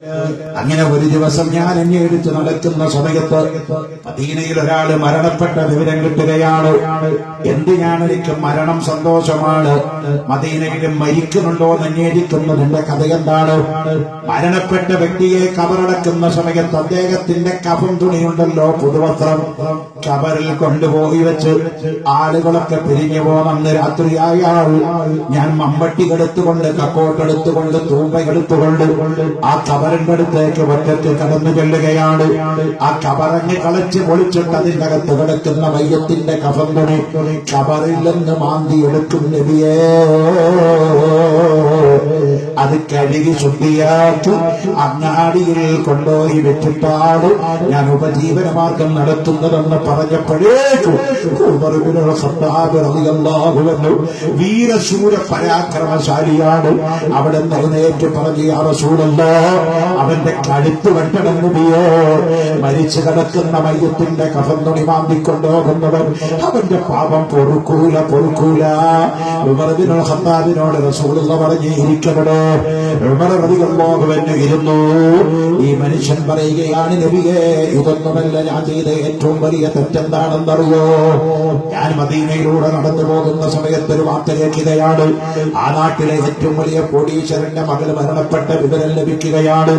അങ്ങനെ ഒരു ദിവസം ഞാൻ അന്വേഷിച്ച് നടക്കുന്ന സമയത്ത് മദീനയിൽ ഒരാൾ മരണപ്പെട്ട വിവരം കിട്ടുകയാണ്. എന്തിനാണ് എനിക്ക് മരണം സന്തോഷമാണ്, മദീനയിലും മരിക്കുന്നുണ്ടോ എന്ന് അന്വേഷിക്കുന്നതിന്റെ കഥ എന്താണ്? മരണപ്പെട്ട വ്യക്തിയെ കബറടക്കുന്ന സമയത്ത് അദ്ദേഹത്തിന്റെ കഫൻ തുണിയുണ്ടല്ലോ, പുതുവസ്ത്രം, കബറിൽ കൊണ്ടുപോയി വെച്ച് ആളുകളൊക്കെ പിരിഞ്ഞു പോകണമെന്ന് രാത്രിയായാൽ ഞാൻ മമ്പട്ടി എടുത്തുകൊണ്ട്, കക്കോട്ടെടുത്തുകൊണ്ട്, തൂമ്പയെടുത്തുകൊണ്ട് ആ കബറിന്റെ അടുത്തേക്ക് ഒറ്റയ്ക്ക് കടന്നു ചെല്ലുകയാണ്. ആ കബറങ്ങ് കളച്ച് പൊളിച്ചിട്ട് അതിന്റെ അകത്ത് കിടക്കുന്ന മയ്യത്തിന്റെ കഫൻ തുണി കബറിൽ നിന്ന് മാന്തിയെടുക്കും നബിയേ. അത് കഴുകി ശുദ്ധിയാക്കി അങ്ങാടിയിൽ കൊണ്ടുപോയി വെച്ചിട്ടാണ് ഞാൻ ഉപജീവനമാർഗം നടത്തുന്നതെന്ന് പറഞ്ഞപ്പോഴേക്കും വീരശൂര പരാക്രമശാലിയാണ്. അവിടെ എഴുന്നേറ്റ് പറഞ്ഞു, യാ റസൂലല്ലാഹ്, അവന്റെ കഴുത്ത് വെട്ടണം നബിയേ. മരിച്ചു കിടക്കുന്ന മയ്യത്തിന്റെ കഫൻ തുണി മാന്തിക്കൊണ്ടുപോകുന്നവൻ അവന്റെ പാപം പൊറുക്കൂല. ഉമർ ഇബ്നുൽ ഖത്താബിനോട് റസൂലുള്ളാഹി പറഞ്ഞു, ഇരിക്കണോ? ഉമർ റളിയല്ലാഹു അൻഹു ഇരുന്നു. ഈ മനുഷ്യൻ പറയുകയാണ്, നബിയേ, ഇതൊന്നുമല്ല ഞാൻ ചെയ്ത ഏറ്റവും വലിയ തെറ്റെന്താണെന്നറിയോ? ഞാൻ മദീനയിലൂടെ നടന്നു പോകുന്ന സമയത്ത് ഒരു വാർത്ത കേൾക്കുകയാണ്. ആ നാട്ടിലെ ഏറ്റവും വലിയ കോടീശ്വരന്റെ മകൾ മരണപ്പെട്ട വിവരം ലഭിക്കുകയാണ്.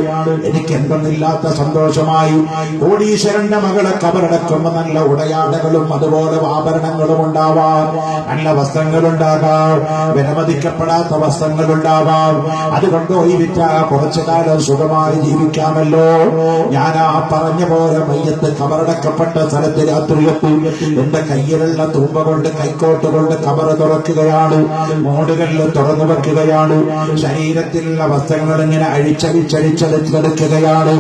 എനിക്ക് എന്തെന്നില്ലാത്ത സന്തോഷമായി. കോടീശ്വരന്റെ മകളെ കബറടക്കുമ്പോൾ നല്ല ഉടയാടകളും അതുപോലെ ആഭരണങ്ങളും ഉണ്ടാവാം, നല്ല വസ്ത്രങ്ങളുണ്ടാകാം, വിലമതിക്കപ്പെടാത്ത വസ്ത്രങ്ങളുണ്ടാവാം. അതുകൊണ്ട് ഈ വിറ്റ കുറച്ചു കാലം സുഖമായി ജീവിക്കാമല്ലോ. ഞാൻ ആ പറഞ്ഞ പോലെ മയ്യത്ത് കബറടക്കപ്പെട്ട സ്ഥലത്ത് രാത്രിയെത്തി എന്റെ കയ്യിലുള്ള തൂമ്പ കൊണ്ട്, കൈക്കോട്ട് കൊണ്ട് കബറ് തുറക്കുകയാണ്. മോടുകളിൽ തുറന്നു വെക്കുകയാണ്. ശരീരത്തിലുള്ള വസ്ത്രങ്ങൾ ഇങ്ങനെ അഴിച്ചടിച്ചടിച്ചെടുക്കുകയാണ്.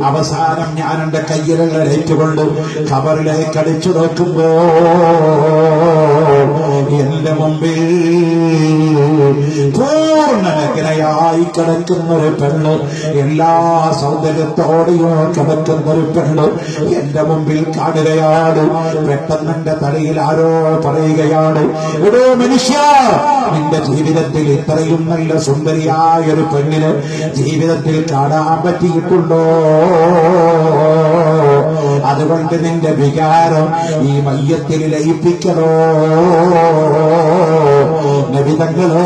അവസാനം ഞാൻ എന്റെ കയ്യിലുള്ള ലൈറ്റ് കൊണ്ട് കബറിലേക്ക് അടിച്ചു നോക്കുമ്പോ എന്റെ മുമ്പിൽ പൂർണ്ണനഗ്നയായി കിടക്കുന്ന ഒരു പെണ്ണ്, എല്ലാ സൗന്ദര്യത്തോടെയോ കിടക്കുന്ന ഒരു പെണ്ണ് എന്റെ മുമ്പിൽ കാണുകയാണ്. പെട്ടെന്ന് എന്റെ തലയിൽ ആരോ പറയുകയാണ്, എടോ മനുഷ്യ, നിന്റെ ജീവിതത്തിൽ ഇത്രയും നല്ല സുന്ദരിയായ ഒരു പെണ്ണിന് ജീവിതത്തിൽ കാണാൻ പറ്റിയിട്ടുണ്ടോ? അതുകൊണ്ട് നിന്റെ വികാരം ഈ മയ്യത്തിൽ ലയിപ്പിക്കണോ? നബിതങ്ങളോ,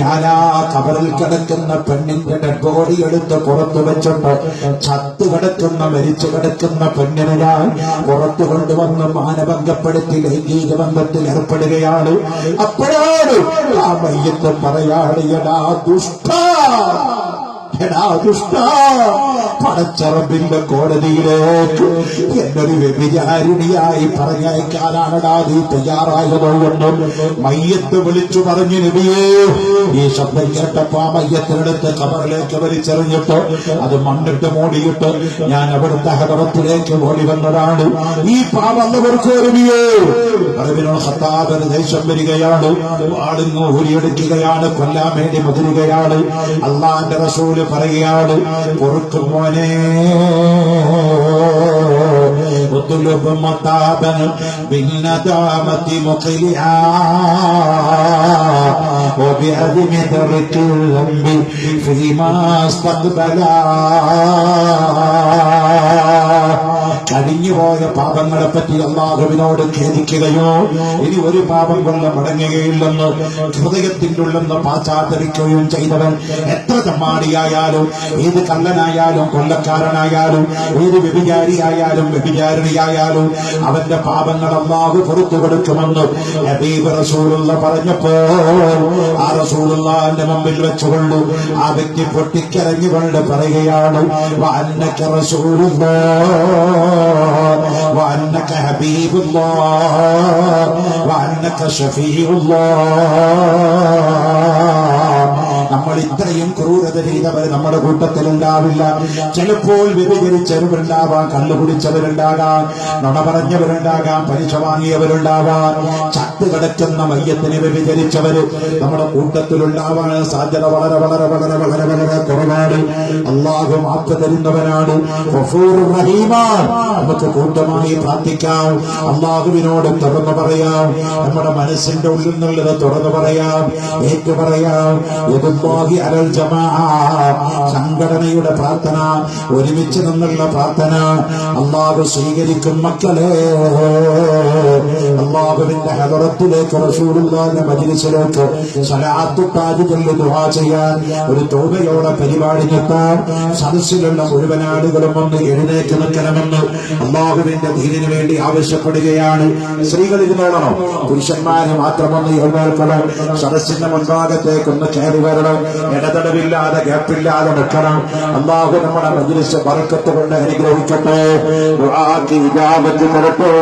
ഞാൻ ആ കബറിൽ കിടക്കുന്ന പെണ്ണിന്റെ ഡെഡ് ബോഡി എടുത്ത് പുറത്തു വെച്ചിട്ട് ചത്തു കിടക്കുന്ന, മരിച്ചു കിടക്കുന്ന പെണ്ണിനെ ഞാൻ പുറത്തു കൊണ്ടുവന്ന് മാനഭംഗപ്പെടുത്തി ലൈംഗിക ബന്ധത്തിൽ ഏർപ്പെടുകയാണ്. അപ്പോഴാണ് ആ മയ്യത്ത് പറയാണ്, എടാ ദുഷ്ട, പടച്ചറബിന്റെ കോടതിയിലേക്ക് എന്നൊരു വ്യഭിചാരിണിയായി പറഞ്ഞയക്കാനാണടാ നീ തയ്യാറായതോ എന്നും മയ്യത്ത് വിളിച്ചു പറഞ്ഞു. നബിയേ, ഈ ശബ്ദം കേട്ടപ്പോ ആ മയ്യത്തിനടുത്ത് കബറിലേക്ക് വലിച്ചെറിഞ്ഞിട്ട് അത് മണ്ണിട്ട് മൂടിയിട്ട് ഞാൻ അവിടുത്തെ ഹദറത്തിലേക്ക് ഓടി വന്നതാണ്. ഈ പാവന്നവർക്ക് ഒരുമിയോ പറവിനോ ഖത്താബിന് ദേഷ്യം വരികയാണ്. ആളുങ്ങോ ഊരിയെടുക്കുകയാണ്, കൊല്ലാൻ വേണ്ടി മുതിരുകയാണ്. അള്ളാന്റെ റസൂല് പറയുകയാണ്, പൊറുക്കും മോനെ, ഉത്ലുബ് മതാബൻ ബിന്നദാമതി മുഖലിആ വബിഅദിമി തർക്കിൽ ദംബി ഫീമാ ഇസ്തഖ്ബലാ. കഴിഞ്ഞുപോയ പാപങ്ങളെ പറ്റി അല്ലാഹുവിനോട് ഖേദിക്കുകയോ ഇനി ഒരു പാപം കൊണ്ട് മടങ്ങുകയില്ലെന്ന് ഹൃദയത്തിന്റെ ഉള്ളെന്ന് പാശ്ചാത്തപിക്കുകയും ചെയ്തവൻ എത്ര ചമ്മാടിയായാലും, ഏത് കള്ളനായാലും, കൊല്ലക്കാരനായാലും, ഏത് വ്യഭിചാരിയായാലും, വ്യഭിചാരിണിയായാലും അവന്റെ പാപങ്ങൾ അല്ലാഹു പുറത്തു കൊടുക്കുമെന്ന് ഹബീബ് റസൂലുള്ളാഹി പറഞ്ഞപ്പോ ആ റസൂലുള്ളാഹിന്റെ മുമ്പിൽ വെച്ചുകൊണ്ട് ആ വ്യക്തി പൊട്ടിക്കരഞ്ഞുകൊണ്ട് പറയുകയാണ്, വഅന്നക റസൂലുള്ളാഹ് وأنك حبيب الله وأنك شفيع الله. നമ്മൾ ഇത്രയും ക്രൂരത ചെയ്തവർ നമ്മുടെ കൂട്ടത്തിലുണ്ടാവില്ല. ചിലപ്പോൾ വ്യഭിചരിച്ചവരുണ്ടാവാം, കള്ളുകുടിച്ചവരുണ്ടാകാം, നുണ പറഞ്ഞവരുണ്ടാകാം, പലിശ വാങ്ങിയവരുണ്ടാവാം, ചത്തു കിടക്കുന്ന മയ്യത്തിനെ വ്യഭിചരിച്ചവര് നമ്മുടെ കൂട്ടത്തിലുണ്ടാവാൻ സാധ്യത വളരെ വളരെ വളരെ വളരെ വളരെ കുറവാണ്. അല്ലാഹു മാപ്പ് തരുന്നവനാണ്, ഗഫൂറുർ റഹീമാണ്. നമുക്ക് കൂട്ടമായി പ്രാർത്ഥിക്കാം, അല്ലാഹുവിനോട് തുറന്നു പറയാം, നമ്മുടെ മനസ്സിന്റെ ഉള്ളിൽ നിന്നുള്ളത് തുറന്നു പറയാം, ഏറ്റു പറയാം. റിദല്ലാഹി അലൽ ജമാഅ, സംഘടനയുടെ പ്രാർത്ഥന, ഒരുമിച്ച് നിന്നുള്ള പ്രാർത്ഥന അല്ലാഹു സ്വീകരിക്കും. മക്കളെ, അല്ലാഹുവിന്റെ ഹദറത്തിലേക്ക്, റസൂലുള്ളാഹിന്റെ മജ്ലിസിലേക്ക് സ്വലാത്തു താജ് ചൊല്ലി ദുആ ചെയ്യാൻ ഒരു തൗബയോടെ പരിപാടി നിർത്താൻ സദസ്സിലുള്ള മുഴുവൻ ആളുകളും ഒന്ന് എഴുന്നേറ്റ് നിൽക്കണമെന്ന് അല്ലാഹുവിന്റെ ദീനിനു വേണ്ടി ആവശ്യപ്പെടുകയാണ്. സ്ത്രീകൾ ഇരുന്നോളണം, പുരുഷന്മാര് മാത്രമൊന്ന് എഴുന്നേൽക്കണം. സദസ്സിന്റെ മുൻഭാഗത്തേക്കൊന്ന് കയറി വരണം. ഇടതടവില്ലാതെ ഗ്യാപ്പില്ലാതെ നിൽക്കണം. അല്ലാഹു നമ്മുടെ മജ്ലിസ് ബർക്കത്ത് കൊണ്ട് അനുഗ്രഹിക്കട്ടെ. ദുആക്ക് ഇജാബത്ത് തരട്ടെ.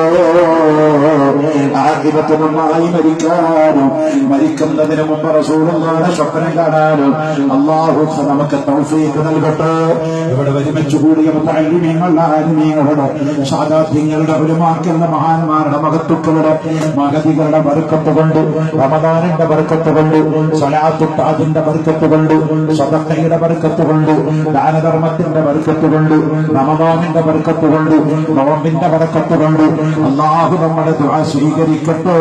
ആഖിറത്ത് നന്നായി മരിക്കാനും മരിക്കുന്നതിന് മുമ്പ് റസൂലുള്ളാഹിനെ സ്വപ്നം കാണാനും അല്ലാഹു നമുക്ക് തൗഫീഖ് നൽകട്ടെ. ഇവിടെ ഒരുമിച്ച് കൂടിയ മുതഅല്ലിമീങ്ങളുടെ, ആലിമീങ്ങളുടെ, സാദാത്യങ്ങളുടെ, ഉലമാക്കളുടെ, മഹാന്മാരുടെ, മഹത്തുക്കളുടെ, മഹദികളുടെ ബർക്കത്ത് കൊണ്ട്, റമദാനിന്റെ ബർക്കത്ത് കൊണ്ട്, സ്വലാത്തു താജിന്റെ ബർക്കത്ത് കൊണ്ട്, സദഖയുടെ ബർക്കത്ത് കൊണ്ട്, ദാനധർമ്മത്തിന്റെ ബർക്കത്ത് കൊണ്ട്, റമദാനിന്റെ ബർക്കത്ത് കൊണ്ട്, നോമ്പിന്റെ ബർക്കത്ത് കൊണ്ട് അല്ലാഹു നമ്മുടെ ദുആ സ്വീകരിക്കട്ടെ.